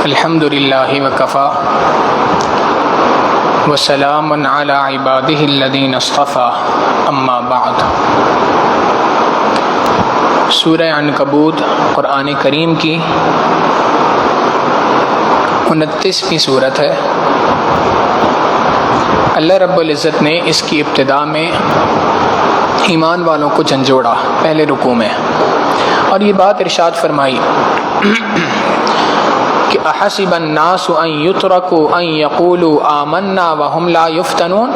الحمد للہ وکفیٰ وسلام علی عبادہ الذین اصطفیٰ اما بعد۔ سورہ عنکبوت قرآن کریم کی 29ویں صورت ہے۔ اللہ رب العزت نے اس کی ابتدا میں ایمان والوں کو جھنجھوڑا پہلے رکوع میں، اور یہ بات ارشاد فرمائی کہ احسب الناس ان یترکوا ان یقولوا آمنا وهم لا یفتنون،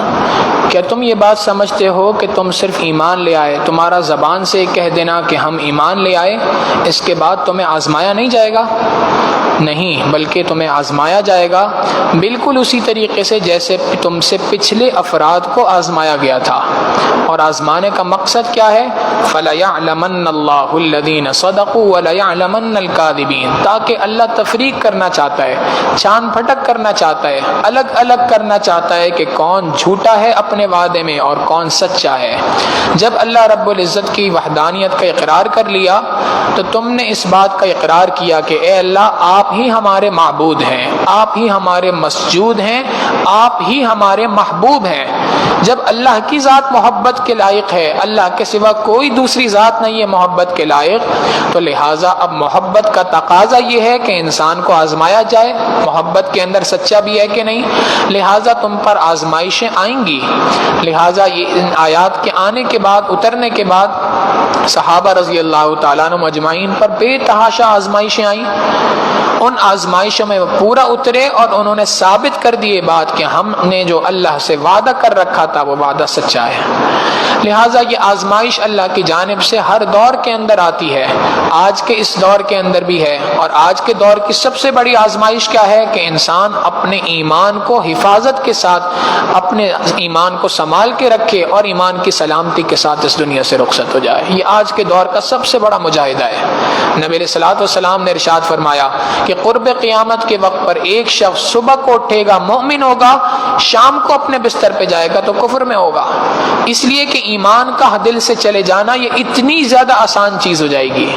کیا تم یہ بات سمجھتے ہو کہ تم صرف ایمان لے آئے، تمہارا زبان سے کہہ دینا کہ ہم ایمان لے آئے، اس کے بعد تمہیں آزمایا نہیں جائے گا؟ نہیں، بلکہ تمہیں آزمایا جائے گا بالکل اسی طریقے سے جیسے تم سے پچھلے افراد کو آزمایا گیا تھا۔ اور آزمانے کا مقصد کیا ہے؟ فَلَيَعْلَمَنَّ اللَّهُ الَّذِينَ صَدَقُوا وَلَيَعْلَمَنَّ الْكَاذِبِينَ، تاکہ اللہ تفریق کرنا چاہتا ہے، چھان پھٹک کرنا چاہتا ہے، الگ الگ کرنا چاہتا ہے کہ کون جھوٹا ہے اپنے وعدے میں اور کون سچا ہے۔ جب اللہ رب العزت کی وحدانیت کا اقرار کر لیا تو تم نے اس بات کا اقرار کیا کہ اے اللہ، آپ ہی ہمارے معبود ہیں، آپ ہی ہمارے مسجود ہیں، آپ ہی ہمارے محبوب ہیں۔ جب اللہ کی ذات محبت کے لائق ہے، اللہ کے سوا کوئی دوسری ذات نہیں ہے محبت کے لائق، تو لہٰذا اب محبت کا تقاضا یہ ہے کہ انسان کو آزمایا جائے، محبت کے اندر سچا بھی ہے کہ نہیں، لہٰذا تم پر آزمائشیں آئیں گی۔ لہٰذا یہ ان آیات کے آنے کے بعد، اترنے کے بعد، صحابہ رضی اللہ تعالیٰ عنہم اجمعین پر بے تحاشا آزمائشیں آئیں۔ ان آزمائشوں میں وہ پورا اترے اور انہوں نے ثابت کر دیے بات کہ ہم نے جو اللہ سے وعدہ کر رکھا تھا وہ وعدہ سچا ہے۔ لہٰذا یہ آزمائش اللہ کی جانب سے ہر دور کے اندر آتی ہے، آج کے اس دور کے اندر بھی ہے۔ اور آج کے دور کی سب سے بڑی آزمائش کیا ہے؟ کہ انسان اپنے ایمان کو حفاظت کے ساتھ، اپنے ایمان کو سنبھال کے رکھے اور ایمان کی سلامتی کے ساتھ اس دنیا سے رخصت ہو جائے۔ یہ آج کے دور کا سب سے بڑا مجاہدہ ہے۔ نبی علیہ الصلوۃ والسلام نے ارشاد فرمایا کہ قرب قیامت کے وقت پر ایک شخص صبح کو اٹھے گا مومن ہوگا، شام کو اپنے بستر پہ جائے گا تو کفر میں ہوگا، اس لیے کہ ایمان کا دل سے چلے جانا یہ اتنی زیادہ آسان چیز ہو جائے گی۔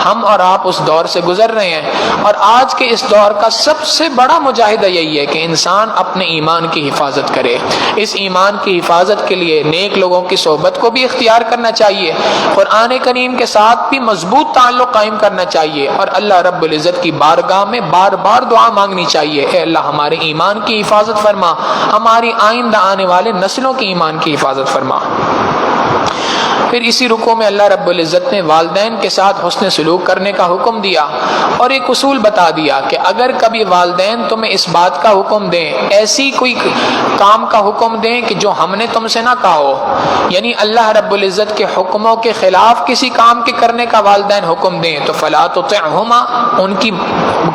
ہم اور آپ اس دور سے گزر رہے ہیں، اور آج کے اس دور کا سب سے بڑا مجاہدہ یہی ہے کہ انسان اپنے ایمان کی حفاظت کرے۔ اس ایمان کی حفاظت کے لیے نیک لوگوں کی صحبت کو بھی اختیار کرنا چاہیے، قرآن کریم کے ساتھ بھی مضبوط تعلق قائم کرنا چاہیے، اور اللہ رب العزت کی بارگاہ میں بار بار دعا مانگنی چاہیے، اے اللہ ہمارے ایمان کی حفاظت فرما، ہماری آئندہ آنے والے نسلوں کی ایمان کی حفاظت فرما۔ پھر اسی رکوع میں اللہ رب العزت نے والدین کے ساتھ حسن سلوک کرنے کا حکم دیا، اور ایک اصول بتا دیا کہ اگر کبھی والدین تمہیں اس بات کا حکم دیں، ایسی کوئی کام کا حکم دیں کہ جو ہم نے تم سے نہ کہا ہو، یعنی اللہ رب العزت کے حکموں کے خلاف کسی کام کے کرنے کا والدین حکم دیں تو فلا تطعہما، ان کی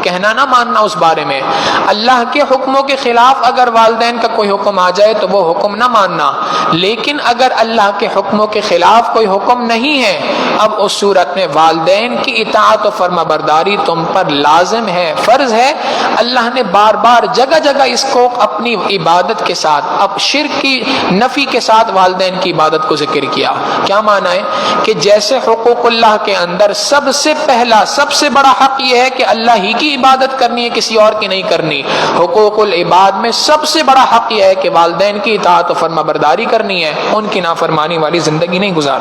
کہنا نہ ماننا اس بارے میں۔ اللہ کے حکموں کے خلاف اگر والدین کا کوئی حکم آ جائے تو وہ حکم نہ ماننا، لیکن اگر اللہ کے حکموں کے خلاف کوئی حکم نہیں ہے، اب اس صورت میں والدین کی اطاعت و فرما برداری تم پر لازم ہے، فرض ہے۔ اللہ نے بار بار جگہ جگہ اس کو اپنی عبادت کے ساتھ، اب شرک کی نفی کے ساتھ والدین کی عبادت کو ذکر کیا۔ کیا معنی ہے؟ کہ جیسے حقوق اللہ کے اندر سب سے پہلا، سب سے بڑا حق یہ ہے کہ اللہ ہی کی عبادت کرنی ہے، کسی اور کی نہیں کرنی۔ حقوق العباد میں سب سے بڑا حق یہ ہے کہ والدین کی اطاعت و فرما برداری کرنی ہے، ان کی نافرمانی والی زندگی نہیں گزارنی۔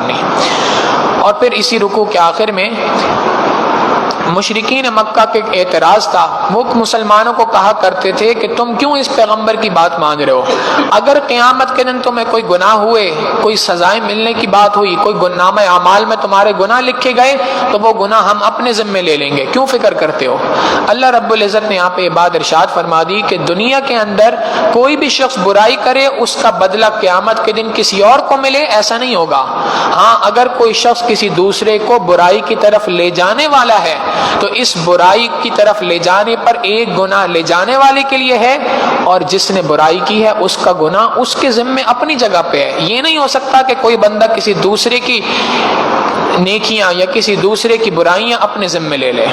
اور پھر اسی رکوع کے آخر میں مشرکین مکہ کے اعتراض تھا، وہ مسلمانوں کو کہا کرتے تھے کہ تم کیوں اس پیغمبر کی بات مان رہے ہو؟ اگر قیامت کے دن تمہیں کوئی گناہ ہوئے، کوئی سزائیں ملنے کی بات ہوئی، کوئی نامہ اعمال میں تمہارے گناہ لکھے گئے تو وہ گناہ ہم اپنے ذمے لے لیں گے، کیوں فکر کرتے ہو؟ اللہ رب العزت نے یہاں پہ یہ بات ارشاد فرما دی کہ دنیا کے اندر کوئی بھی شخص برائی کرے، اس کا بدلہ قیامت کے دن کسی اور کو ملے، ایسا نہیں ہوگا۔ ہاں، اگر کوئی شخص کسی دوسرے کو برائی کی طرف لے جانے والا ہے تو اس برائی کی طرف لے جانے پر ایک گناہ لے جانے والے کے لیے ہے، اور جس نے برائی کی ہے اس کا گناہ اس کے ذمے اپنی جگہ پہ ہے۔ یہ نہیں ہو سکتا کہ کوئی بندہ کسی دوسرے کی نیکیاں یا کسی دوسرے کی برائیاں اپنے ذمے لے لے۔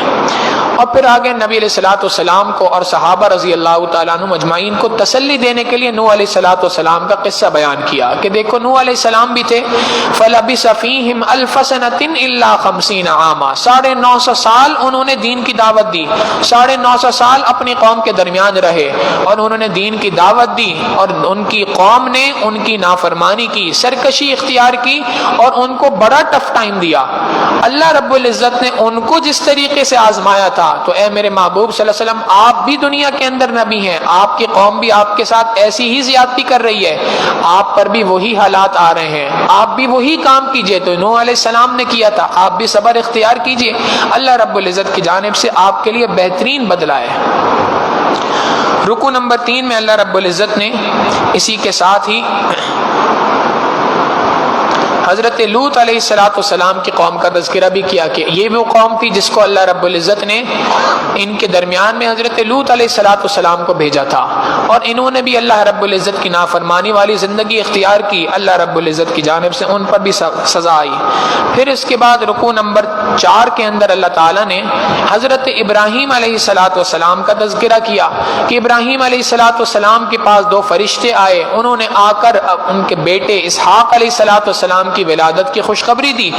اور پھر آگے نبی علیہ الصلوۃ والسلام کو اور صحابہ رضی اللہ تعالیٰ عنہ مجمعین کو تسلی دینے کے لیے نوح علیہ الصلوۃ والسلام کا قصہ بیان کیا کہ دیکھو نوح علیہ السلام بھی تھے، فَلَبِثَ فِيهِمْ أَلْفَ سَنَةٍ إِلَّا 50 عاما، 950 سال انہوں نے دین کی دعوت دی، 950 سال اپنی قوم کے درمیان رہے اور انہوں نے دین کی دعوت دی، اور ان کی قوم نے ان کی نافرمانی کی، سرکشی اختیار کی اور ان کو بڑا ٹف ٹائم دیا۔ اللہ رب العزت نے ان کو جس طریقے سے آزمایا تھا، تو اے میرے محبوب صلی اللہ علیہ وسلم آپ بھی دنیا کے اندر نبی ہیں، آپ کی قوم بھی آپ کے ساتھ ایسی ہی زیادتی کر رہی ہے، آپ پر بھی وہی حالات آ رہے ہیں، آپ بھی وہی کام کیجئے تو نوح علیہ السلام نے کیا تھا، آپ بھی صبر اختیار کیجئے، اللہ رب العزت کی جانب سے آپ کے لیے بہترین بدلہ ہے۔ رکوع نمبر 3 میں اللہ رب العزت نے اسی کے ساتھ ہی حضرت لوط علیہ السلام کی قوم کا تذکرہ بھی کیا کہ یہ وہ قوم تھی جس کو اللہ رب العزت نے ان کے درمیان میں حضرت لوط علیہ السلام کو بھیجا تھا، اور انہوں نے بھی اللہ رب العزت کی نافرمانی والی زندگی اختیار کی، اللہ رب العزت کی جانب سے ان پر بھی سزا آئی۔ پھر اس کے بعد رکوع نمبر 4 کے اندر اللہ تعالیٰ نے حضرت ابراہیم علیہ السلام کا تذکرہ کیا کہ ابراہیم علیہ السلام کے پاس 2 فرشتے آئے، انہوں نے آ کر ان کے بیٹے اسحاق علیہ السلام کی ولادت کی خوشخبری دی،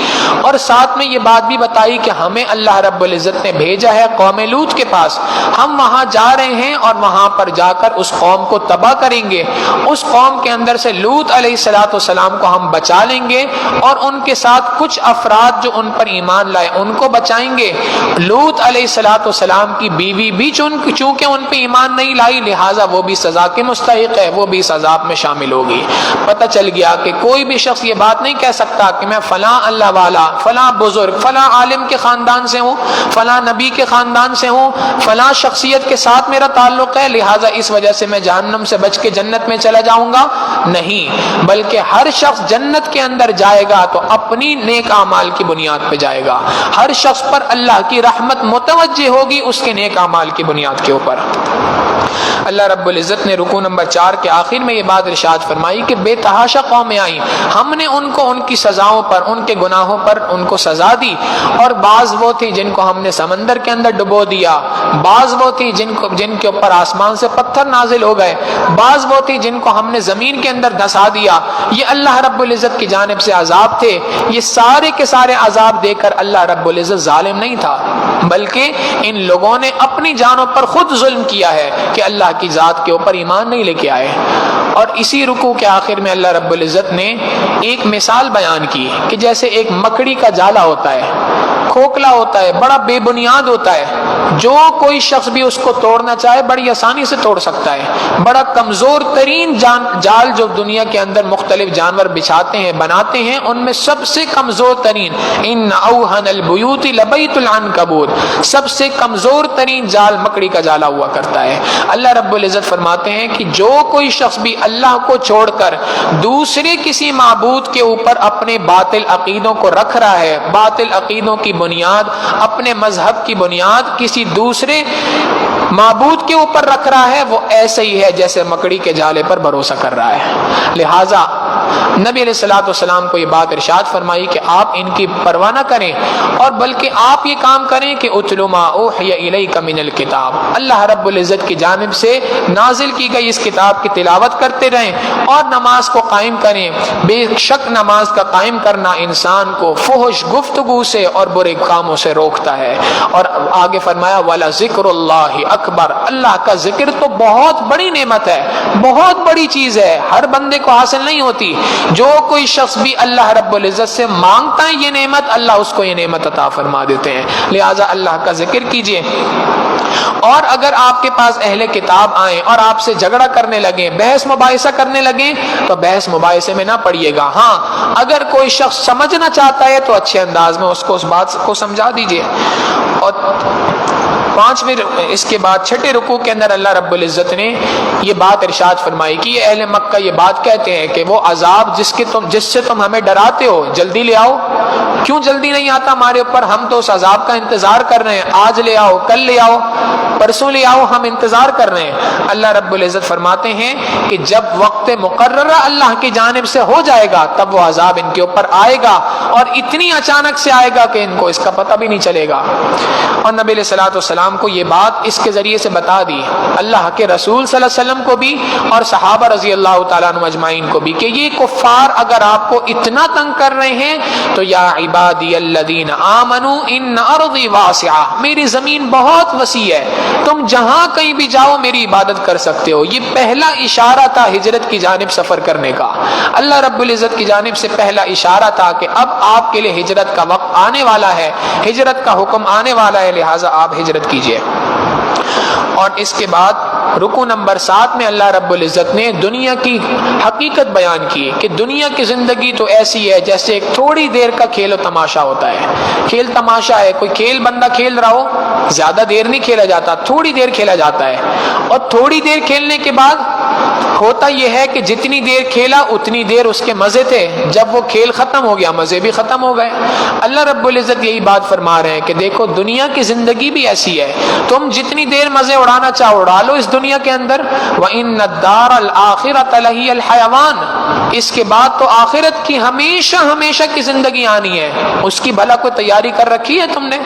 اور ساتھ میں یہ بات بھی بتائی کہ ہمیں اللہ رب العزت نے بھیجا ہے قوم لوط کے پاس، ہم وہاں جا رہے ہیں اور وہاں پر جا کر اس قوم کو تباہ کریں گے، اس قوم کے اندر سے لوط علیہ السلام کو ہم بچا لیں گے اور ان کے ساتھ کچھ افراد جو ان پر ایمان لائے ان کو بچائیں گے۔ لوط علیہ السلام کی بیوی بھی چونکہ ان پہ ایمان نہیں لائی، لہٰذا وہ بھی سزا کے مستحق ہے، وہ بھی اس عذاب میں شامل ہوگی۔ پتہ چل گیا کہ کوئی بھی شخص یہ بات نہیں کہہ سکتا کہ میں فلاں اللہ والا، فلاں بزرگ، فلاں عالم کے خاندان سے ہوں، فلاں نبی کے خاندان سے ہوں، فلاں شخصیت کے ساتھ میرا تعلق ہے، لہٰذا اس وجہ سے میں جہنم سے بچ کے جنت میں چلا جاؤں گا، نہیں، بلکہ ہر شخص جنت کے اندر جائے گا تو اپنی نیک اعمال کی بنیاد پہ جائے گا، ہر شخص پر اللہ کی رحمت متوجہ ہوگی اس کے نیک اعمال کی بنیاد کے اوپر۔ اللہ رب العزت نے رکوع نمبر 4 کے آخر میں یہ بات ارشاد فرمائی کہ بے تحاشا قومیں آئیں، ہم نے ان کو ان کی سزاؤں پر، ان کے گناہوں پر ان کو سزا دی، اور بعض وہ تھی جن کو ہم نے سمندر کے اندر ڈبو دیا، بعض وہ تھی جن کے اوپر آسمان سے پتھر نازل ہو گئے، بعض وہ تھی جن کو ہم نے زمین کے اندر دھسا دیا، یہ اللہ رب العزت کی جانب سے عذاب تھے۔ یہ سارے کے سارے عذاب دے کر اللہ رب العزت ظالم نہیں تھا، بلکہ ان لوگوں نے اپنی جانوں پر خود ظلم کیا ہے کہ اللہ کی ذات کے اوپر ایمان نہیں لے کے آئے۔ اور اسی رکوع کے آخر میں اللہ رب العزت نے ایک مثال بیان کی کہ جیسے ایک مکڑی کا جالا ہوتا ہے، کھوکھلا ہوتا ہے، بڑا بے بنیاد ہوتا ہے، جو کوئی شخص بھی اس کو توڑنا چاہے بڑی آسانی سے توڑ سکتا ہے، بڑا کمزور ترین جال جو دنیا کے اندر مختلف جانور بچھاتے ہیں بناتے ہیں، ان میں سب سے کمزور ترین ان اوہن البیوت لبیت العنکبوت، سب سے کمزور ترین جال مکڑی کا جالا ہوا کرتا ہے۔ اللہ رب العزت فرماتے ہیں کہ جو کوئی شخص بھی اللہ کو چھوڑ کر دوسرے کسی معبود کے اوپر اپنے باطل عقیدوں کو رکھ رہا ہے، باطل عقیدوں کی بنیاد، اپنے مذہب کی بنیاد کسی دوسرے معبود کے اوپر رکھ رہا ہے، وہ ایسے ہی ہے جیسے مکڑی کے جالے پر بھروسہ کر رہا ہے۔ لہٰذا نبی علیہ السلام کو یہ بات ارشاد فرمائی کہ آپ ان کی پرواہ نہ کریں، اور بلکہ آپ یہ کام کریں کہ اتل ما اوحی الیک من الکتاب، اللہ رب العزت کی جانب سے نازل کی گئی اس کتاب کی تلاوت کرتے رہیں اور نماز کو قائم کریں۔ بے شک نماز کا قائم کرنا انسان کو فحش گفتگو سے اور برے کاموں سے روکتا ہے۔ اور آگے فرمایا وَلَا ذِكْرُ اللَّهِ اکبر، اللہ کا ذکر تو بہت بڑی نعمت ہے، بہت بڑی چیز ہے، ہر بندے کو حاصل نہیں ہوتی۔ جو کوئی شخص بھی اللہ رب العزت سے مانگتا ہے یہ نعمت، اللہ اس کو یہ نعمت عطا فرما دیتے ہیں۔ لہٰذا اللہ کا ذکر کیجئے، اور اگر آپ کے پاس اہل کتاب آئیں اور آپ سے جھگڑا کرنے لگیں، بحث مباحثہ کرنے لگیں، تو بحث مباحثے میں نہ پڑیے گا۔ ہاں، اگر کوئی شخص سمجھنا چاہتا ہے تو اچھے انداز میں اس کو اس بات کو سمجھا دیجئے۔ اور 5ویں اس کے بعد 6 رکوع کے اندر اللہ رب العزت نے یہ بات ارشاد فرمائی کہ یہ اہل مکہ یہ بات کہتے ہیں کہ وہ عذاب جس سے تم ہمیں ڈراتے ہو جلدی لے آؤ، کیوں جلدی نہیں آتا ہمارے اوپر؟ ہم تو اس عذاب کا انتظار کر رہے ہیں، آج لے آؤ، کل لے آؤ، پرسوں لے آؤ، ہم انتظار کر رہے ہیں۔ اللہ رب العزت فرماتے ہیں کہ جب وقت مقررہ اللہ کی جانب سے ہو جائے گا تب وہ عذاب ان کے اوپر آئے گا، اور اتنی اچانک سے آئے گا کہ ان کو اس کا پتہ بھی نہیں چلے گا۔ اور نبی علیہ الصلوۃ والسلام کو یہ بات اس کے ذریعے سے بتا دی، اللہ کے رسول صلی اللہ علیہ وسلم کو بھی اور صحابہ رضی اللہ تعالیٰ عنہ اجمعین کو بھی، کہ یہ کفار اگر آپ کو اتنا تنگ کر رہے ہیں تو یا عبادی الذین آمنوا ان ارضی واسعہ، میری زمین بہت وسیع ہے، تم جہاں کہیں بھی جاؤ میری عبادت کر سکتے ہو۔ یہ پہلا اشارہ تھا ہجرت کی جانب سفر کرنے کا، اللہ رب العزت کی جانب سے پہلا اشارہ تھا کہ اب آپ کے لیے ہجرت کا وقت آنے والا ہے، ہجرت کا حکم آنے والا ہے، لہٰذا آپ ہجرت کیجئے۔ اور اس کے بعد رکو نمبر 7 میں اللہ رب العزت نے دنیا کی حقیقت بیان کی کہ دنیا کی زندگی تو ایسی ہے جیسے ایک تھوڑی دیر کا کھیل و تماشا ہوتا ہے۔ کھیل تماشا ہے، کوئی کھیل بندہ کھیل رہا ہو، زیادہ دیر نہیں کھیلا جاتا، تھوڑی دیر کھیلا جاتا ہے، اور تھوڑی دیر کھیلنے کے بعد ہوتا یہ ہے کہ جتنی دیر کھیلا اتنی دیر اس کے مزے تھے، جب وہ کھیل ختم ہو گیا مزے بھی ختم ہو گئے۔ اللہ رب العزت یہی بات فرما رہے ہیں کہ دیکھو دنیا کی زندگی بھی ایسی ہے، تم جتنی دیر مزے اڑانا چاہو اڑا لو اس دنیا کے اندر، وَإِنَّ الدَّارَ الْآخِرَةَ لَهِيَ الْحَيَوَانُ، اس کے بعد تو آخرت کی ہمیشہ ہمیشہ کی زندگی آنی ہے، اس کی بھلا کوئی تیاری کر رکھی ہے تم نے؟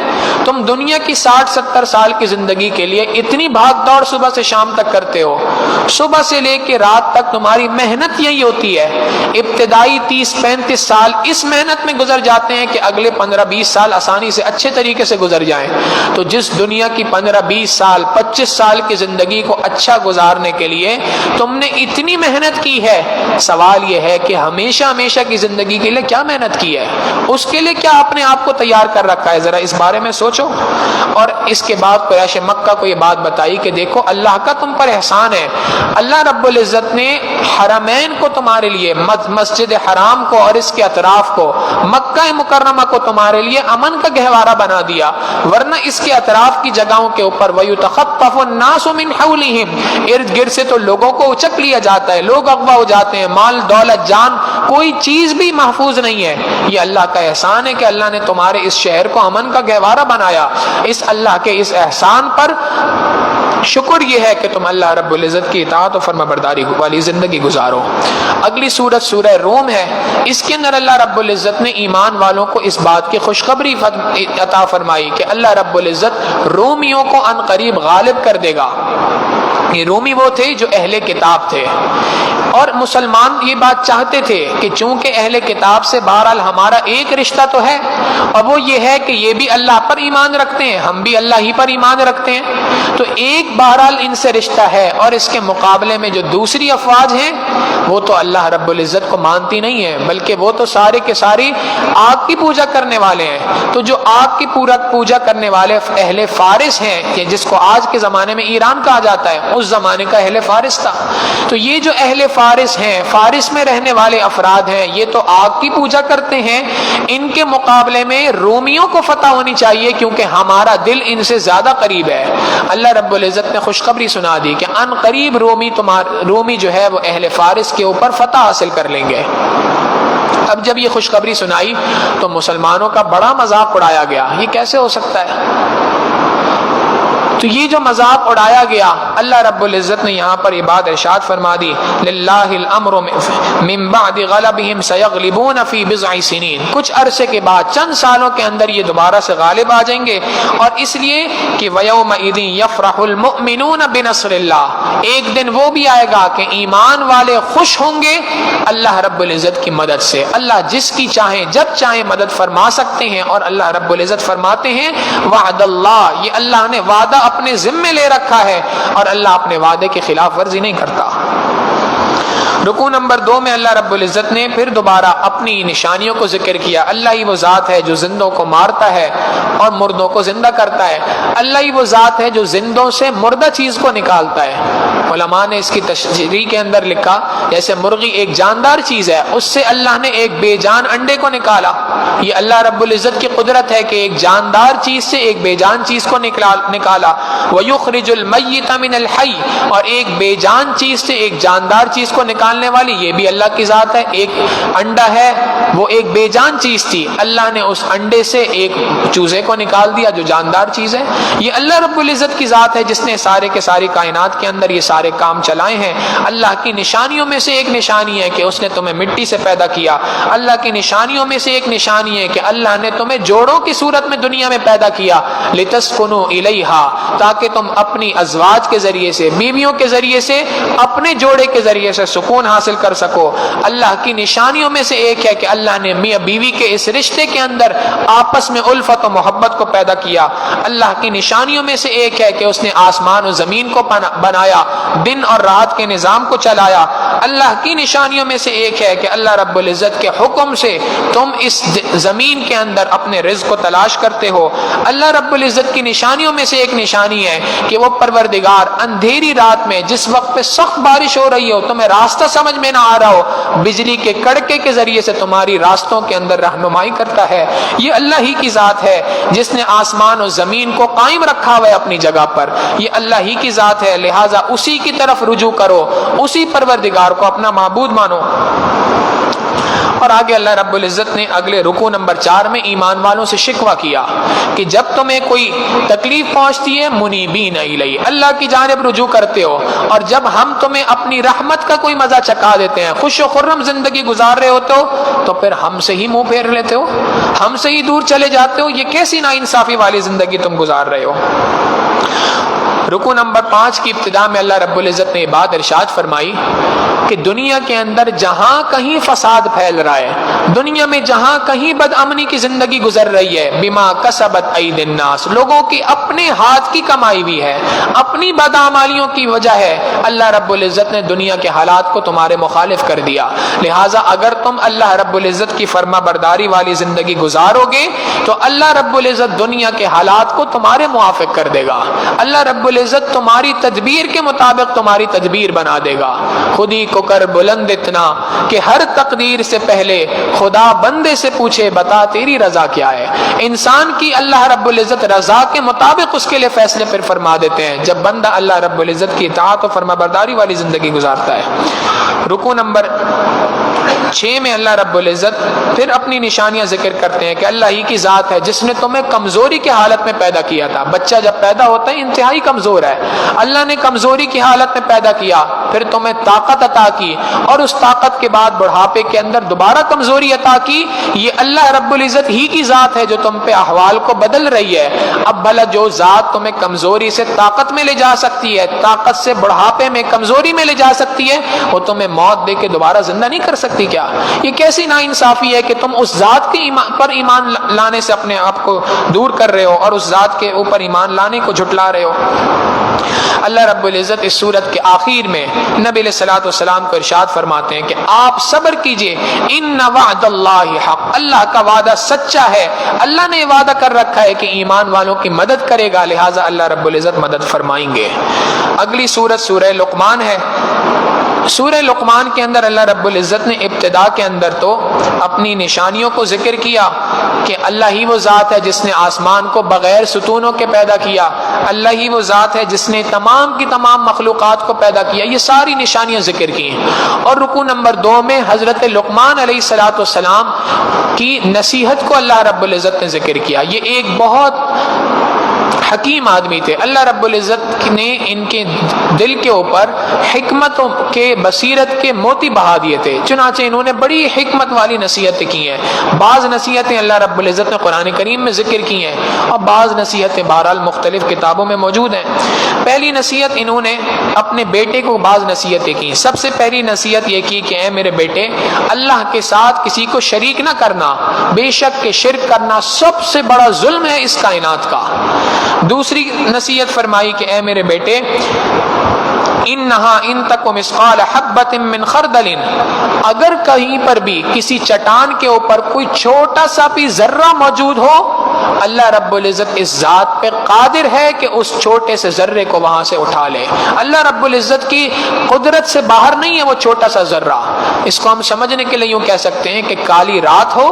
تم دنیا کی 60-70 سال کی زندگی کے لیے اتنی بھاگ دوڑ صبح سے شام تک کرتے ہو، صبح سے لے کے رات تک تمہاری محنت یہی ہوتی ہے، ابتدائی 30-35 سال اس محنت میں گزر جاتے ہیں کہ اگلے 15-20 سال آسانی سے اچھے طریقے سے گزر جائیں۔ تو جس دنیا کی 15-20 سال 25 سال کی زندگی کو اچھا گزارنے کے لیے تم نے اتنی محنت کی ہے، سوال یہ ہے کہ ہمیشہ ہمیشہ کی زندگی کے لیے کیا محنت کی ہے، اس کے لیے کیا اپنے آپ کو تیار کر رکھا ہے، ذرا اس بارے میں سوچو۔ اور اس کے بعد قریش مکہ کو یہ بات بتائی کہ دیکھو اللہ کا تم پر احسان ہے، اللہ رب العزت نے حرمین کو تمہارے لیے، مسجد حرام کو اور اس کے اطراف کو، مکہ مکرمہ کو تمہارے لیے امن کا گہوارہ بنا دیا، ورنہ اس کے اطراف کی جگہوں کے اوپر وَيُتَخَطَّفُ النَّاسُ مِنْ حَوْلِهِمْ، ارد گرد سے تو لوگوں کو اچک لیا جاتا ہے، لوگ اغوا ہو جاتے ہیں، مال دولت جان کوئی چیز بھی محفوظ نہیں ہے۔ یہ اللہ کا احسان ہے کہ اللہ نے تمہارے اس شہر کو امن کا گہوارہ بنایا۔ اس اللہ کے اس احسان پر شکر یہ ہے کہ تم اللہ رب العزت کی اطاعت و فرما برداری والی زندگی گزارو۔ اگلی سورت سورہ روم ہے، اس کے اندر اللہ رب العزت نے ایمان والوں کو اس بات کی خوشخبری عطا فرمائی کہ اللہ رب العزت رومیوں کو ان قریب غالب کر دے گا۔ یہ رومی وہ تھے جو اہل کتاب تھے، اور مسلمان یہ بات چاہتے تھے کہ چونکہ اہل کتاب سے بہرحال ہمارا ایک رشتہ تو ہے، اور وہ یہ ہے کہ یہ بھی اللہ پر ایمان رکھتے ہیں، ہم بھی اللہ ہی پر ایمان رکھتے ہیں، تو ایک بہرحال ان سے رشتہ ہے، اور اس کے مقابلے میں جو دوسری افواج ہیں وہ تو اللہ رب العزت کو مانتی نہیں ہے، بلکہ وہ تو سارے کے ساری آگ کی پوجا کرنے والے ہیں۔ تو جو آگ کی پوجا کرنے والے اہل فارس ہیں، جس کو آج کے زمانے میں ایران کہا جاتا ہے، اس زمانے کا اہل فارس تھا، تو یہ جو اہل فارس ہیں، فارس میں رہنے والے افراد ہیں، یہ تو آگ کی پوجا کرتے ہیں، ان کے مقابلے میں رومیوں کو فتح ہونی چاہیے کیونکہ ہمارا دل ان سے زیادہ قریب ہے۔ اللہ رب العزت نے خوشخبری سنا دی کہ ان قریب رومی جو ہے وہ اہل فارس کے اوپر فتح حاصل کر لیں گے۔ اب جب یہ خوشخبری سنائی تو مسلمانوں کا بڑا مذاق اڑایا گیا، یہ کیسے ہو سکتا ہے؟ تو یہ جو مذاق اڑایا گیا، اللہ رب العزت نے یہاں پر یہ بات ارشاد فرما دی، للہ الامر من بعد غلبہم سیغلبون فی بضع سنین، کچھ عرصے کے بعد چند سالوں کے اندر یہ دوبارہ سے غالب آ جائیں گے، اور اس لیے کہ ویومئذ یفرح المؤمنون بنصر اللہ، ایک دن وہ بھی آئے گا کہ ایمان والے خوش ہوں گے اللہ رب العزت کی مدد سے۔ اللہ جس کی چاہیں جب چاہیں مدد فرما سکتے ہیں، اور اللہ رب العزت فرماتے ہیں وعد اللہ، یہ اللہ نے وعدہ اپنے ذمے لے رکھا ہے، اور اللہ اپنے وعدے کی خلاف ورزی نہیں کرتا۔ رکوع نمبر 2 میں اللہ رب العزت نے پھر دوبارہ اپنی نشانیوں کو ذکر کیا۔ اللہ ہی وہ ذات ہے جو زندوں کو مارتا ہے اور مردوں کو زندہ کرتا ہے، اللہ ہی وہ ذات ہے جو زندوں سے مردہ چیز کو نکالتا ہے۔ علماء نے اس کی تشریح کے اندر لکھا جیسے مرغی ایک جاندار چیز ہے، اس سے اللہ نے ایک بے جان انڈے کو نکالا، یہ اللہ رب العزت کی قدرت ہے کہ ایک جاندار چیز سے ایک بے جان چیز کو نکالا۔ وَيُخْرِجُ الْمَيِّتَ مِنَ الْحَيِّ، اور ایک بے جان چیز سے ایک جاندار چیز کو نکالنے نکالنے والی یہ بھی اللہ کی ذات ہے. ایک انڈا ہے وہ ایک بے جان چیز تھی, اللہ نے اس انڈے سے ایک چوزے کو نکال دیا جو جاندار چیز ہے. یہ اللہ رب العزت کی ذات ہے جس نے سارے کے ساری کائنات کے اندر یہ سارے کام چلائے ہیں. اللہ کی نشانیوں میں سے ایک نشانی ہے کہ اس نے تمہیں مٹی سے پیدا کیا. اللہ کی نشانیوں میں سے ایک نشانی ہے کہ اللہ نے تمہیں جوڑوں کی صورت میں دنیا میں پیدا کیا, لتسکنوا الیہا, تاکہ تم اپنی ازواج کے ذریعے سے, بیویوں کے ذریعے سے, اپنے جوڑے کے ذریعے سے سکون حاصل کر سکو. اللہ کی نشانیوں میں سے ایک ہے کہ اللہ نے میاں بیوی کے اس رشتے کے اندر آپس میں الفت و محبت کو پیدا کیا. اللہ کی نشانیوں میں سے ایک ہے کہ اس نے آسمان و زمین کو بنایا, دن اور رات کے نظام کو چلایا. اللہ کی نشانیوں میں سے ایک ہے کہ اللہ رب العزت کے حکم سے تم اس زمین کے اندر اپنے رزق کو تلاش کرتے ہو. اللہ رب العزت کی نشانیوں میں سے ایک نشانی ہے کہ وہ پروردگار اندھیری رات میں جس وقت پہ سخت بارش ہو رہی ہو, تمہیں راستہ سمجھ میں نہ آ رہا ہو, بجلی کے کڑکے کے ذریعے سے تمہاری راستوں کے اندر رہنمائی کرتا ہے. یہ اللہ ہی کی ذات ہے جس نے آسمان و زمین کو قائم رکھا ہوا ہے اپنی جگہ پر. یہ اللہ ہی کی ذات ہے, لہٰذا اسی کی طرف رجوع کرو, اسی پروردگار کو اپنا معبود مانو. اور آگے اللہ رب العزت نے اگلے رکوع نمبر 4 میں ایمان والوں سے شکوہ کیا کہ جب تمہیں کوئی تکلیف پہنچتی ہے منیبین الیہ, اللہ کی جانب رجوع کرتے ہو, اور جب ہم تمہیں اپنی رحمت کا کوئی مزہ چکھا دیتے ہیں, خوش و خرم زندگی گزار رہے ہوتے ہو, تو پھر ہم سے ہی منہ پھیر لیتے ہو, ہم سے ہی دور چلے جاتے ہو. یہ کیسی ناانصافی والی زندگی تم گزار رہے ہو. رکوع نمبر 5 کی ابتدا میں اللہ رب العزت نے یہ بات ارشاد فرمائی کہ دنیا کے اندر جہاں کہیں فساد پھیل رہا ہے, دنیا میں جہاں کہیں بد امنی کی زندگی گزر رہی ہے, بما کسبت ایدی الناس, لوگوں کی اپنے ہاتھ کی کمائی ہوئی ہے, اپنی بدعمالیوں کی وجہ ہے, اللہ رب العزت نے دنیا کے حالات کو تمہارے مخالف کر دیا. لہٰذا اگر تم اللہ رب العزت کی فرما برداری والی زندگی گزارو گے تو اللہ رب العزت دنیا کے حالات کو تمہارے موافق کر دے گا. اللہ رب العزت تمہاری تدبیر کے مطابق تمہاری تدبیر بنا دے گا. خودی کو کر بلند اتنا کہ ہر تقدیر سے پہلے خدا بندے سے پوچھے بتا تیری رضا کیا ہے. انسان کی اللہ رب العزت رضا کے مطابق اس کے لیے فیصلے پھر فرما دیتے ہیں جب بندہ اللہ رب العزت کی اطاعت و فرما برداری والی زندگی گزارتا ہے. رکوع نمبر 6 میں اللہ رب العزت پھر اپنی نشانیاں ذکر کرتے ہیں کہ اللہ ہی کی ذات ہے جس نے تمہیں کمزوری کی حالت میں پیدا کیا تھا. بچہ جب پیدا ہوتا ہے انتہائی کمزور ہے, اللہ نے کمزوری کی حالت میں پیدا کیا, پھر تمہیں طاقت عطا کی, اور اس طاقت کے بعد بڑھاپے کے اندر دوبارہ کمزوری عطا کی. یہ اللہ رب العزت ہی کی ذات ہے جو تم پہ احوال کو بدل رہی ہے. اب بھلا جو ذات تمہیں کمزوری سے طاقت میں لے جا سکتی ہے, طاقت سے بڑھاپے میں کمزوری میں لے جا سکتی ہے, وہ تمہیں موت دے کے دوبارہ زندہ نہیں کر سکتی کیا؟ یہ کیسی ناانصافی ہے کہ تم اس ذات کے پر ایمان لانے سے اپنے آپ کو دور کر رہے ہو اور اس ذات کے اوپر ایمان لانے کو جھٹلا رہے ہو. اللہ رب العزت اس سورت کے آخر میں نبی علیہ الصلوۃ والسلام کو ارشاد فرماتے ہیں کہ آپ صبر کیجئے, ان وعد اللہ حق, اللہ کا وعدہ سچا ہے. اللہ نے وعدہ کر رکھا ہے کہ ایمان والوں کی مدد کرے گا, لہٰذا اللہ رب العزت مدد فرمائیں گے. اگلی سورت سورہ لقمان ہے. سورہ لقمان کے اندر اللہ رب العزت نے ابتدا کے اندر تو اپنی نشانیوں کو ذکر کیا کہ اللہ ہی وہ ذات ہے جس نے آسمان کو بغیر ستونوں کے پیدا کیا, اللہ ہی وہ ذات ہے جس نے تمام کی تمام مخلوقات کو پیدا کیا. یہ ساری نشانیاں ذکر کی ہیں. اور رکوع نمبر 2 میں حضرت لقمان علیہ الصلوۃ والسلام کی نصیحت کو اللہ رب العزت نے ذکر کیا. یہ ایک بہت حکیم آدمی تھے. اللہ رب العزت نے ان کے دل کے اوپر حکمتوں کے بصیرت کے موتی بہا دیے تھے, چنانچہ انہوں نے بڑی حکمت والی نصیحتیں کی ہیں. بعض نصیحتیں اللہ رب العزت نے قرآن کریم میں ذکر کی ہیں اور بعض نصیحتیں بہرحال مختلف کتابوں میں موجود ہیں. پہلی نصیحت انہوں نے اپنے بیٹے کو بعض نصیحتیں کی. سب سے پہلی نصیحت یہ کی کہ اے میرے بیٹے, اللہ کے ساتھ کسی کو شریک نہ کرنا, بے شک کہ شرک کرنا سب سے بڑا ظلم ہے اس کائنات کا. دوسری نصیحت فرمائی کہ اے میرے بیٹے, انہا ان تک مثقال حبۃ من خردل, اگر کہیں پر بھی کسی چٹان کے اوپر کوئی چھوٹا سا بھی ذرہ موجود ہو اللہ رب العزت اس ذات پہ قادر ہے کہ اس چھوٹے سے ذرے کو وہاں سے اٹھا لے. اللہ رب العزت کی قدرت سے باہر نہیں ہے وہ چھوٹا سا ذرہ. اس کو ہم سمجھنے کے لیے یوں کہہ سکتے ہیں کہ کالی رات ہو,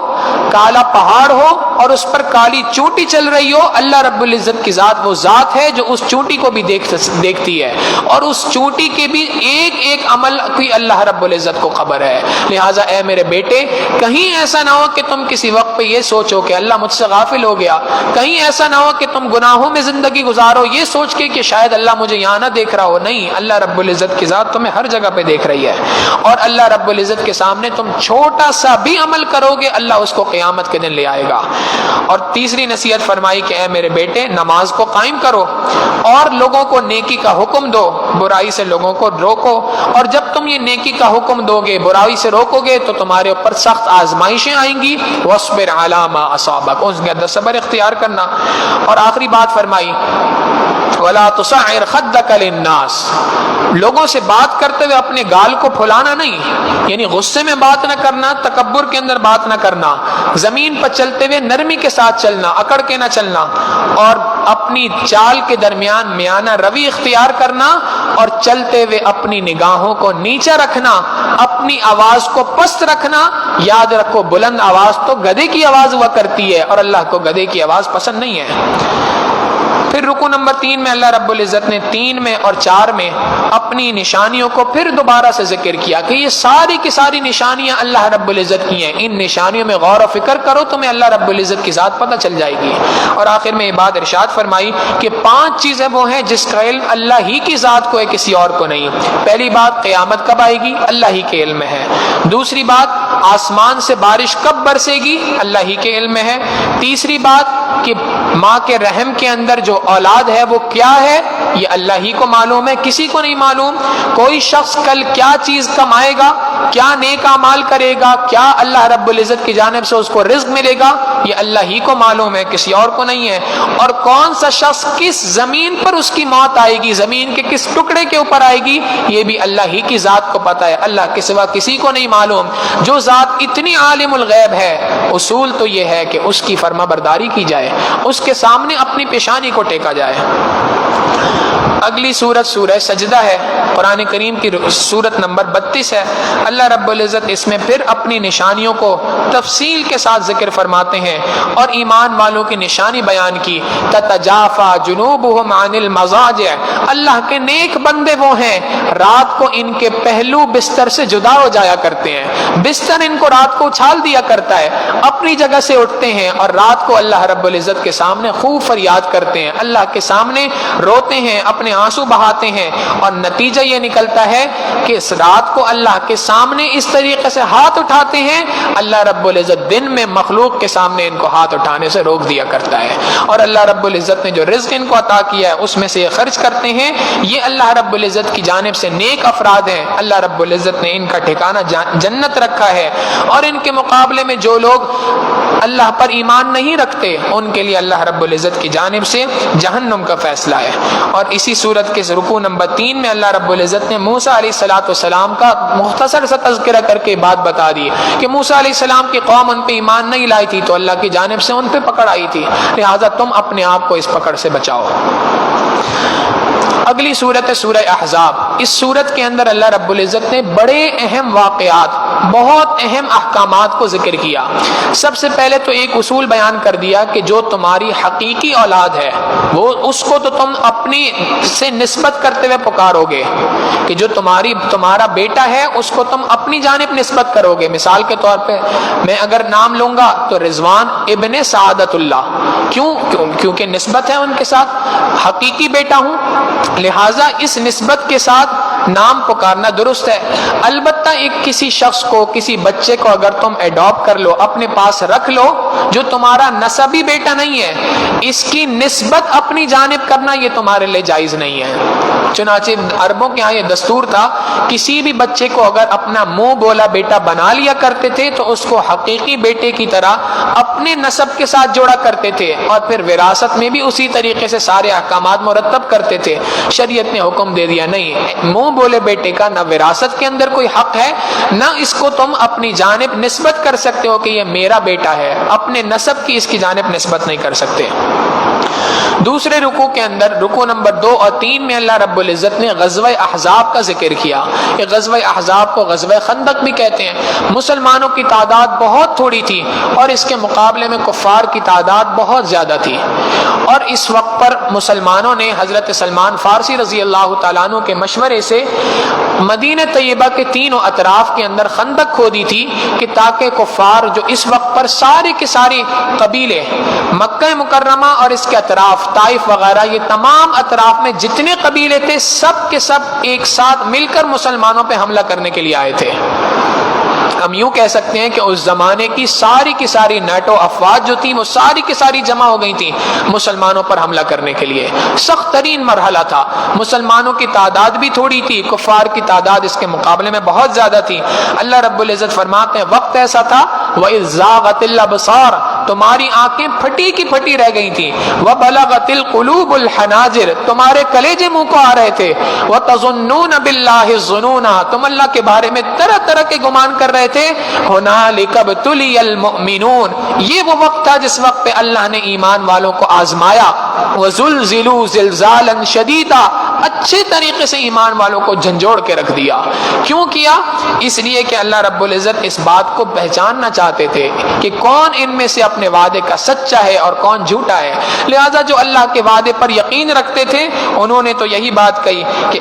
کالا پہاڑ ہو اور اس پر کالی چونٹی چل رہی ہو, اللہ رب العزت کی ذات وہ ذات ہے جو اس چونٹی کو بھی دیکھتی ہے, اور اس چونٹی کے بھی ایک ایک عمل کی اللہ رب العزت کو خبر ہے. لہٰذا اے میرے بیٹے, کہیں ایسا نہ ہو کہ تم کسی وقت پہ یہ سوچو کہ اللہ مجھ سے غافل ہو گیا, کہیں ایسا نہ ہو کہ تم گناہوں میں زندگی گزارو یہ سوچ کے کہ شاید اللہ مجھے یہاں نہ دیکھ رہا ہو. نہیں, اللہ رب العزت کی ذات تمہیں ہر جگہ پہ دیکھ رہی ہے, اور اللہ رب العزت کے سامنے تم چھوٹا سا بھی عمل کرو گے اللہ اس کو قیامت کے دن لے آئے گا. اور تیسری نصیحت فرمائی کہ اے میرے بیٹے, نماز کو قائم کرو اور لوگوں کو نیکی کا حکم دو, برائی سے لوگوں کو روکو, اور جب تم یہ نیکی کا حکم دو گے, برائی سے روکو گے, تو تمہارے اوپر سخت آزمائشیں آئیں گی. وَاصْبِرْ عَلَىٰ مَا أَصَابَكَ, اس کے اندر صبر اختیار کرنا. اور آخری بات فرمائی وَلَا تُصَعِّرْ خَدَّكَ لِلنَّاسِ, لوگوں سے بات کرتے ہوئے اپنے گال کو پھلانا نہیں, یعنی غصے میں بات نہ کرنا, تکبر کے اندر بات نہ کرنا, زمین پر چلتے ہوئے نرمی کے ساتھ چلنا, اکڑ کے نہ چلنا, اور اپنی چال کے درمیان میانہ روی اختیار کرنا, اور چلتے ہوئے اپنی نگاہوں کو نیچے رکھنا, اپنی آواز کو پست رکھنا. یاد رکھو بلند آواز تو گدھے کی آواز ہوا کرتی ہے, اور اللہ کو گدھے کی آواز پسند نہیں ہے. پھر رکوع نمبر 3 میں اللہ رب العزت نے 3 میں اور 4 میں اپنی نشانیوں کو پھر دوبارہ سے ذکر کیا کہ یہ ساری کی ساری نشانیاں اللہ رب العزت کی ہیں. ان نشانیوں میں غور و فکر کرو, تمہیں اللہ رب العزت کی ذات پتہ چل جائے گی. اور آخر میں یہ بات ارشاد فرمائی کہ 5 چیزیں وہ ہیں جس کا علم اللہ ہی کی ذات کو ہے, کسی اور کو نہیں. پہلی بات, قیامت کب آئے گی, اللہ ہی کے علم میں ہے. دوسری بات, آسمان سے بارش کب برسے گی, اللہ ہی کے علم میں ہے. تیسری بات کہ ماں کے رحم کے اندر جو اولاد ہے وہ کیا ہے, یہ اللہ ہی کو معلوم ہے, کسی کو نہیں معلوم. کوئی شخص کل کیا چیز کمائے گا, کیا نیک اعمال کرے گا, کیا اللہ رب العزت کی جانب سے اس کو رزق ملے گا, یہ اللہ ہی کو معلوم ہے, کسی اور کو نہیں ہے. اور کون سا شخص کس زمین پر اس کی موت آئے گی, زمین کے کس ٹکڑے کے اوپر آئے گی, یہ بھی اللہ ہی کی ذات کو پتہ ہے, اللہ کے سوا کسی کو نہیں معلوم. جو ذات اتنی عالم الغیب ہے, اصول تو یہ ہے کہ اس کی فرما برداری کی جائے, اس کے سامنے اپنی پیشانی کو ٹیکا جائے. اگلی سورت سورہ سجدہ ہے, قرآن کریم کی سورت نمبر 32 ہے. اللہ رب العزت اس میں پھر اپنی نشانیوں کو تفصیل کے ساتھ ذکر فرماتے ہیں اور ایمان والوں کی نشانی بیان کی. تتجافا جنوبہم عن المضاجع, اللہ کے نیک بندے وہ ہیں رات کو ان کے پہلو بستر سے جدا ہو جایا کرتے ہیں, بستر ان کو رات کو اچھال دیا کرتا ہے, اپنی جگہ سے اٹھتے ہیں اور رات کو اللہ رب العزت کے سامنے خوب فریاد کرتے ہیں, اللہ کے سامنے روتے ہیں, اپنے آنسو بہاتے ہیں. اور نتیجہ یہ نکلتا ہے کہ اس رات کو اللہ کے سامنے اس طریقے سے ہاتھ اٹھاتے ہیں, اللہ رب العزت دن میں مخلوق کے سامنے ان کو ہاتھ اٹھانے سے روک دیا کرتا ہے. اور اللہ رب العزت نے جو رزق ان کو عطا کیا ہے اس میں سے یہ خرچ کرتے ہیں. یہ اللہ رب العزت کی جانب سے نیک افراد ہیں, اللہ رب العزت نے ان کا ٹھکانہ جنت رکھا ہے. اور ان کے مقابلے میں جو لوگ اللہ پر ایمان نہیں رکھتے ان کے لیے اللہ رب العزت کی جانب سے جہنم کا فیصلہ ہے. اور اسی سورت کے رکوع نمبر 3 میں اللہ رب العزت نے موسیٰ علیہ السلام کا مختصر سا تذکرہ کر کے بات بتا دی کہ موسیٰ علیہ السلام کی قوم ان پہ ایمان نہیں لائی تھی تو اللہ کی جانب سے ان پہ پکڑ آئی تھی, لہٰذا تم اپنے آپ کو اس پکڑ سے بچاؤ. اگلی سورت ہے سورہ احزاب. اس سورت کے اندر اللہ رب العزت نے بڑے اہم واقعات, بہت اہم احکامات کو ذکر کیا. سب سے پہلے تو ایک اصول بیان کر دیا کہ جو تمہاری حقیقی اولاد ہے وہ اس کو تو تم اپنی سے نسبت کرتے ہوئے پکارو گے, کہ جو تمہارا بیٹا ہے اس کو تم اپنی جانب نسبت کرو گے. مثال کے طور پہ میں اگر نام لوں گا تو رضوان ابن سعادت اللہ, کیونکہ نسبت ہے ان کے ساتھ, حقیقی بیٹا ہوں, لہٰذا اس نسبت کے ساتھ نام پکارنا درست ہے. البتہ ایک کسی شخص کو, کسی بچے کو اگر تم ایڈاپٹ کر لو, اپنے پاس رکھ لو, جو تمہارا نسبی بیٹا نہیں ہے, اس کی نسبت اپنی جانب کرنا یہ تمہارے لیے جائز نہیں ہے. چنانچہ عربوں کے ہاں یہ دستور تھا، کسی بھی بچے کو اگر اپنا منہ بولا بیٹا بنا لیا کرتے تھے تو اس کو حقیقی بیٹے کی طرح اپنے نسب کے ساتھ جوڑا کرتے تھے، اور پھر وراثت میں بھی اسی طریقے سے سارے احکامات مرتب کرتے تھے۔ شریعت نے حکم دے دیا نہیں، منہ بولے بیٹے کا نہ وراثت کے اندر کوئی حق ہے، نہ اس کو تم اپنی جانب نسبت کر سکتے ہو کہ یہ میرا بیٹا ہے، اپنے نسب کی اس کی جانب نسبت نہیں کر سکتے۔ دوسرے رکوع کے اندر، رکوع نمبر 2 اور 3 میں اللہ رب العزت نے غزوہ احزاب کا ذکر کیا۔ یہ غزوہ احزاب کو غزوہ خندق بھی کہتے ہیں۔ مسلمانوں کی تعداد بہت تھوڑی تھی اور اس کے مقابلے میں کفار کی تعداد بہت زیادہ تھی، اور اس وقت پر مسلمانوں نے حضرت سلمان فارسی رضی اللہ تعالیٰ عنہ کے مشورے سے مدینہ طیبہ کے تینوں اطراف کے اندر خندق کھودی تھی کہ تاکہ کفار جو اس وقت پر سارے کے سارے قبیلے مکہ مکرمہ اور اس کے اطراف طائف وغیرہ، یہ تمام اطراف میں جتنے قبیلے تھے سب کے سب ایک ساتھ مل کر مسلمانوں پہ حملہ کرنے کے لیے آئے تھے۔ ہم یوں کہہ سکتے ہیں کہ اس زمانے کی ساری نیٹو افواج جو تھی وہ ساری کی ساری جمع ہو گئی تھی مسلمانوں پر حملہ کرنے کے لیے۔ سخت ترین مرحلہ تھا، مسلمانوں کی تعداد بھی تھوڑی تھی، کفار کی تعداد اس کے مقابلے میں بہت زیادہ تھی۔ اللہ رب العزت فرماتے ہیں وقت ایسا تھا وَإِذْ زَاغَتِ الْأَبْصَارُ، تمہاری آنکھیں پھٹی کی پھٹی رہ گئی تھیں، وَبَلَغَتِ الْقُلُوبُ الْحَنَاجِرَ، تمہارے کلیجے منہ کو آ رہے تھے، وَتَظُنُّونَ بِاللَّهِ الظُّنُونَ، تم اللہ کے بارے میں طرح طرح کے گمان کر رہے تھے۔ هُنَالِكَ ابْتُلِيَ الْمُؤْمِنُونَ، یہ وہ وقت تھا جس وقت پہ اللہ نے ایمان والوں کو آزمایا۔ وَزُلْزِلُوا زِلْزَالًا شَدِيدًا، اچھے طریقے سے ایمان والوں کو جھنجھوڑ کے رکھ دیا۔ کیوں کیا؟ اس لیے کہ اللہ رب العزت اس بات کو پہچاننا چاہتے تھے کہ کون ان میں سے اپنے وعدے کا سچا ہے اور کون جھوٹا ہے، لہذا جو اللہ کے وعدے پر یقین رکھتے تھے انہوں نے تو یہی بات کہی کہ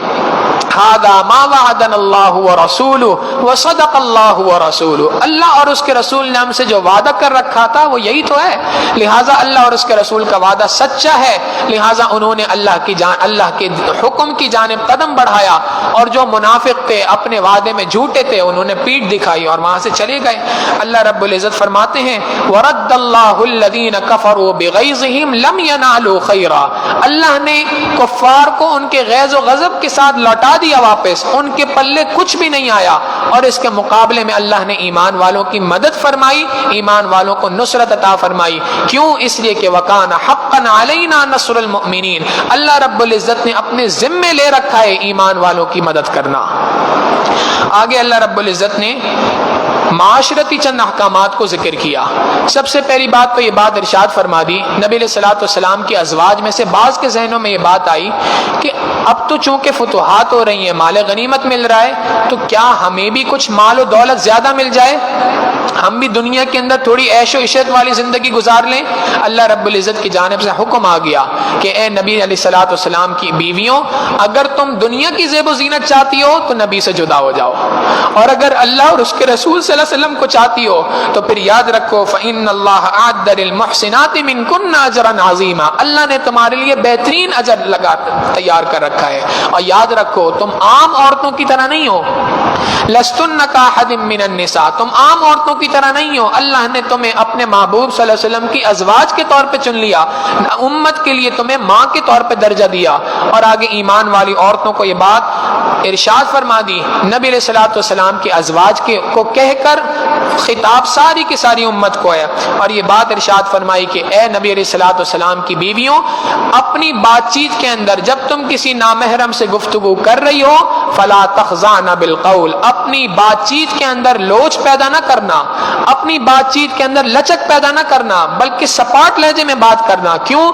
هذا ما وعدنا اللہ ورسولہ وصدق اللہ ورسولہ، اللہ اور اس کے رسول نے ہم سے جو وعدہ کر رکھا تھا وہ یہی تو ہے، لہذا اللہ اور اس کے رسول کا وعدہ سچا ہے، لہذا انہوں نے اللہ کے حکم کی جانب قدم بڑھایا، اور جو منافق تھے اپنے وعدے میں جھوٹے تھے انہوں نے پیٹ دکھائی اور وہاں سے چلے گئے۔ اللہ رب العزت فرماتے ہیں وَرَدَّ اللَّهُ الَّذِينَ كَفَرُوا بِغَيْظِهِمْ لَمْ يَنَالُوا خَيْرًا، اللہ نے کفار کو ان کے غیظ و غضب کے ساتھ لوٹا دیا واپس، ان کے پلے کچھ بھی نہیں آیا، اور اس کے مقابلے میں اللہ نے ایمان والوں کی مدد فرمائی، ایمان والوں کو نصرت عطا فرمائی۔ کیوں؟ اس لیے کہ وَكَانَ حَقًّا عَلَيْنَا نَصْرُ الْمُؤْمِنِينَ، اللہ رب العزت نے اپنے ذمے لے رکھا ہے ایمان والوں کی مدد کرنا۔ آگے اللہ رب العزت نے معاشرتی چند احکامات کو ذکر کیا۔ سب سے پہلی بات تو یہ بات ارشاد فرما دی، نبی علیہ الصلوۃ والسلام کی ازواج میں سے بعض کے ذہنوں میں یہ بات آئی کہ اب تو چونکہ فتوحات ہو رہی ہیں، مال غنیمت مل رہا ہے، تو کیا ہمیں بھی کچھ مال و دولت زیادہ مل جائے، ہم بھی دنیا کے اندر تھوڑی عیش و عشرت والی زندگی گزار لیں۔ اللہ رب العزت کی جانب سے حکم آ گیا کہ اے نبی علیہ الصلوۃ والسلام کی بیویوں، اگر تم دنیا کی زیب و زینت چاہتی ہو تو نبی سے جدا ہو جاؤ، اور اگر اللہ اور اس کے رسول صلی اللہ علیہ وسلم کو چاہتی ہو تو پھر یاد رکھو فإن اللہ أعد للمحسنات منکن اجرا عظیما، اللہ نے تمہارے لیے بہترین اجر تیار کر رکھا ہے، اور یاد رکھو تم عام عورتوں کی طرح نہیں ہو، لستن کاحد من النساء، تم عام عورتوں کی طرح نہیں ہو، اللہ نے تمہیں اپنے محبوب صلی اللہ علیہ وسلم کی ازواج کے طور پہ چن لیا، امت کے لیے تمہیں ماں کے طور پہ درجہ دیا، اور آگے ایمان والی عورتوں کو یہ بات ارشاد فرما دی، نبی علیہ الصلوۃ والسلام کی ازواج کو کہہ کر خطاب ساری کی ساری امت کو ہے، اور یہ بات ارشاد فرمائی کہ اے نبی علیہ الصلوۃ والسلام کی بیویوں، اپنی بات چیت کے اندر جب تم کسی نامحرم سے گفتگو کر رہی ہو فلا تخضعن بالقول، اپنی بات چیت کے اندر لوچ پیدا نہ کرنا، اپنی بات چیت کے اندر لچک پیدا نہ کرنا، بلکہ سپاٹ لہجے میں بات کرنا۔ کیوں؟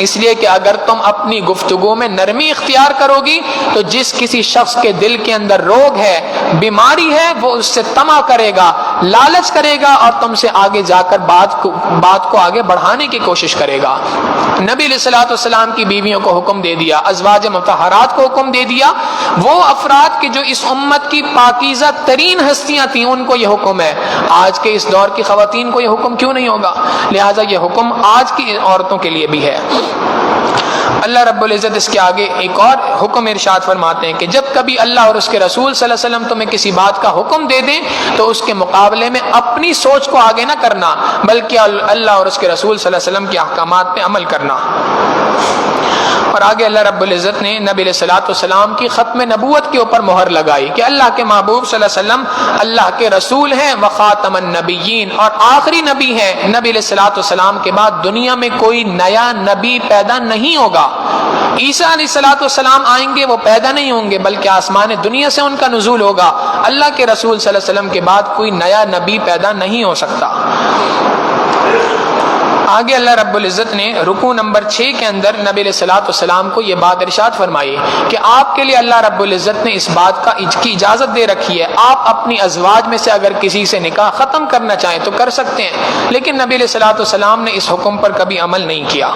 اس لیے کہ اگر تم اپنی گفتگو میں نرمی اختیار کرو گی تو جس کسی شخص کے دل کے اندر روگ ہے، بیماری ہے، وہ اس سے طمع کرے گا، لالچ کرے گا، اور تم سے آگے جا کر بات کو آگے بڑھانے کی کوشش کرے گا۔ نبی علیہ الصلوۃ والسلام کی بیویوں کو حکم دے دیا، ازواج مطہرات کو حکم دے دیا، وہ افراد کے جو اس امت کی پاکیزہ ترین ہستیاں تھیں ان کو یہ حکم ہے، آج کے اس دور کی خواتین کو یہ حکم کیوں نہیں ہوگا؟ لہٰذا یہ حکم آج کی عورتوں کے لیے بھی ہے۔ اللہ رب العزت اس کے آگے ایک اور حکم ارشاد فرماتے ہیں کہ جب کبھی اللہ اور اس کے رسول صلی اللہ علیہ وسلم تمہیں کسی بات کا حکم دے دیں تو اس کے مقابلے میں اپنی سوچ کو آگے نہ کرنا، بلکہ اللہ اور اس کے رسول صلی اللہ علیہ وسلم کے احکامات پہ عمل کرنا۔ اور آگے اللہ رب العزت نے نبی علیہ الصلوۃ والسلام کی ختم نبوت کے اوپر مہر لگائی کہ اللہ کے محبوب صلی اللہ علیہ وسلم اللہ کے رسول ہیں وخاتم النبیین، اور آخری نبی ہیں۔ نبی علیہ الصلوۃ والسلام کے بعد دنیا میں کوئی نیا نبی پیدا نہیں ہوگا۔ عیسیٰ علیہ الصلوۃ والسلام آئیں گے، وہ پیدا نہیں ہوں گے بلکہ آسمان دنیا سے ان کا نزول ہوگا۔ اللہ کے رسول صلی اللہ علیہ وسلم کے بعد کوئی نیا نبی پیدا نہیں ہو سکتا۔ آگے اللہ رب العزت نے رکوع نمبر 6 کے اندر نبی علیہ الصلوۃ والسلام کو یہ بات ارشاد فرمائی کہ آپ کے لیے اللہ رب العزت نے اس بات کی اجازت دے رکھی ہے، آپ اپنی ازواج میں سے اگر کسی سے نکاح ختم کرنا چاہیں تو کر سکتے ہیں، لیکن نبی علیہ الصلوۃ والسلام نے اس حکم پر کبھی عمل نہیں کیا۔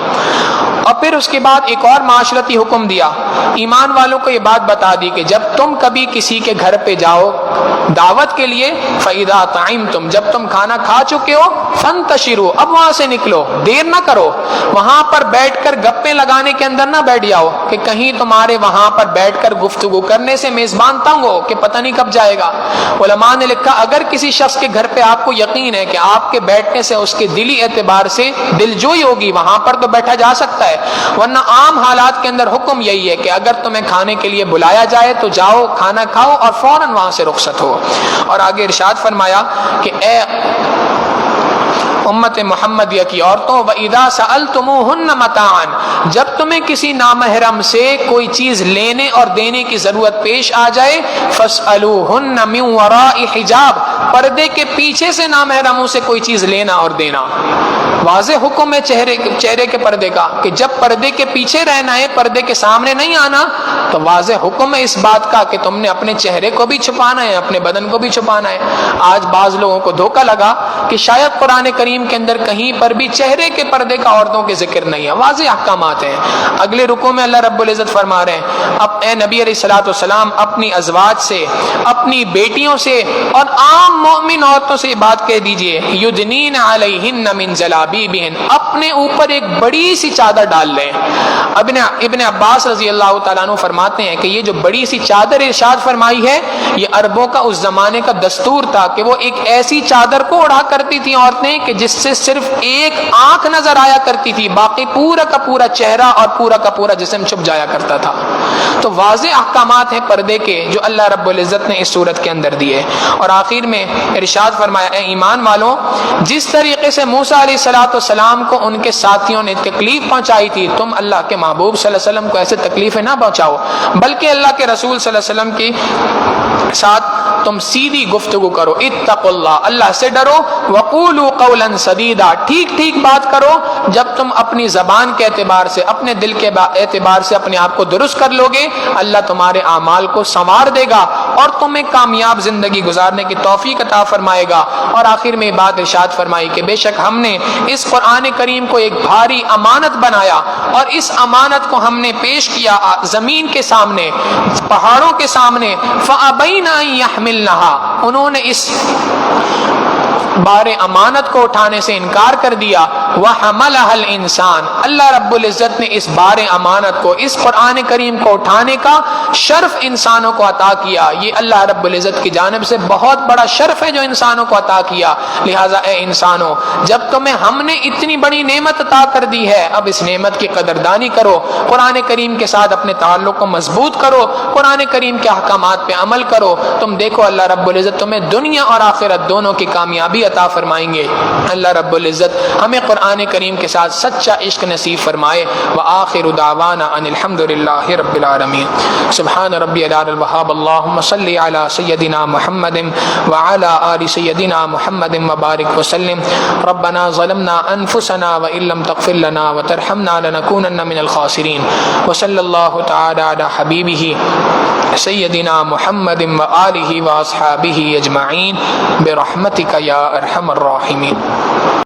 اور پھر اس کے بعد ایک اور معاشرتی حکم دیا، ایمان والوں کو یہ بات بتا دی کہ جب تم کبھی کسی کے گھر پہ جاؤ دعوت کے لیے، فَإِذَا طَعِمْتُمْ، جب تم کھانا کھا چکے ہو، فَانْتَشِرُوا، اب وہاں سے نکلو، دیر نہ کرو، وہاں پر بیٹھ کر گپیں لگانے کے اندر نہ بیٹھ جاؤ کہ کہیں تمہارے وہاں پر بیٹھ کر گفتگو کرنے سے میزبان تنگ ہو کہ پتہ نہیں کب جائے گا۔ علماء نے لکھا اگر کسی شخص کے گھر پہ آپ کو یقین ہے کہ آپ کے بیٹھنے سے اس کے دلی اعتبار سے دلجوئی ہوگی، وہاں پر تو بیٹھا جا سکتا ہے، ورنہ عام حالات کے اندر حکم یہی ہے کہ اگر تمہیں کھانے کے لیے بلایا جائے تو جاؤ، کھانا کھاؤ اور فوراً وہاں سے رخصت ہو۔ اور آگے ارشاد فرمایا کہ اے امت محمدیہ کی عورتوں، وَإِذَا سَأَلْتُمُوهُنَّ مَتَاعًا، جب تمہیں کسی نامحرم سے کوئی چیز لینے اور دینے کی ضرورت پیش آ جائے، فَاسْأَلُوهُنَّ مِنْ وَرَاءِ حِجَاب، پردے کے پیچھے سے نامحرموں سے کوئی چیز لینا اور دینا۔ واضح حکم ہے چہرے کے پردے کا کہ جب پردے کے پیچھے رہنا ہے، پردے کے سامنے نہیں آنا، تو واضح حکم ہے اس بات کا کہ تم نے اپنے چہرے کو بھی چھپانا ہے، اپنے بدن کو بھی چھپانا ہے۔ آج بعض لوگوں کو دھوکہ لگا کہ شاید قرآن کریم کے اندر کہیں پر بھی چہرے کے پردے کا عورتوں کے ذکر نہیں ہے، واضح احکامات ہیں۔ اگلے رکوع میں اللہ رب العزت فرما رہے ہیں اب اے نبی علیہ الصلوۃ والسلام اپنی ازواج سے، اپنی بیٹیوں سے اور عام مومن عورتوں سے یہ بات کہہ دیجئے، یدنین علیہن من جلابیبہن، اپنے اوپر ایک بڑی سی چادر ڈال لیں۔ ابن عباس رضی اللہ تعالیٰ عنہ فرماتے ہیں کہ یہ جو بڑی سی چادر ارشاد فرمائی ہے، یہ عربوں کا اس زمانے کا دستور تھا کہ وہ ایک ایسی چادر کو اڑا کرتی تھیں عورتیں کہ جس سے صرف ایک آنکھ نظر آیا کرتی تھی، باقی پورا کا پورا چہرہ اور پورا کا پورا جسم چھپ جایا کرتا تھا۔ تو واضح احکامات ہیں پردے کے جو اللہ رب العزت نے اس صورت کے اندر دیے۔ اور آخر میں ارشاد فرمایا اے ایمان والوں، جس طریقے سے موسیٰ علیہ السلام کو ان کے ساتھیوں نے تکلیف پہنچائی تھی، تم اللہ کے محبوب صلی اللہ علیہ وسلم کو ایسے تکلیفیں نہ پہنچاؤ، بلکہ اللہ کے رسول صلی اللہ علیہ وسلم کی ساتھ تم سیدھی گفتگو کرو، اتقوا اللہ، اللہ سے ڈرو، وقولوا قولا سدیدا، ٹھیک ٹھیک بات کرو۔ جب تم اپنی زبان کے اعتبار سے، اپنے دل کے اعتبار سے اپنے آپ کو درست کر لو گے، اللہ تمہارے اعمال کو سنوار دے گا اور تمہیں کامیاب زندگی گزارنے کی توفیق عطا فرمائے گا۔ اور آخر میں بات ارشاد فرمائی کہ بے شک ہم نے اس قرآن کریم کو ایک بھاری امانت بنایا اور اس امانت کو ہم نے پیش کیا زمین کے سامنے، پہاڑوں کے سامنے، فَأَبَيْنَ أَن يَحْمِلْنَهَا، انہوں نے اس بار امانت کو اٹھانے سے انکار کر دیا۔ وَحَمَلَهَا الْإِنسَانُ، اللہ رب العزت نے اس بار امانت کو، اس قرآن کریم کو اٹھانے کا شرف انسانوں کو عطا کیا۔ یہ اللہ رب العزت کی جانب سے بہت بڑا شرف ہے جو انسانوں کو عطا کیا۔ لہٰذا اے انسانوں، جب تمہیں ہم نے اتنی بڑی نعمت عطا کر دی ہے، اب اس نعمت کی قدردانی کرو، قرآن کریم کے ساتھ اپنے تعلق کو مضبوط کرو، قرآن کریم کے احکامات پہ عمل کرو۔ تم دیکھو اللہ رب العزت تمہیں دنیا اور آخرت دونوں کی کامیابی عطا فرمائیں گے۔ اللہ رب العزت ہمیں قرآن کریم کے ساتھ سچا عشق نصیب فرمائے۔ وآخر دعوانا ان الحمد للہ رب العالمین۔ سبحان ربی العلی الوہاب، اللہم صلی علی سیدنا محمد وعلی آل سیدنا محمد وبارک وسلم۔ ربنا ظلمنا انفسنا وان لم تغفر لنا وترحمنا لنکونن من الخاسرین۔ وصلی اللہ تعالی علی حبیبہ سیدنا محمد وآلہ واصحابہ اجمعین برحمتک یا ارحم الراحمین۔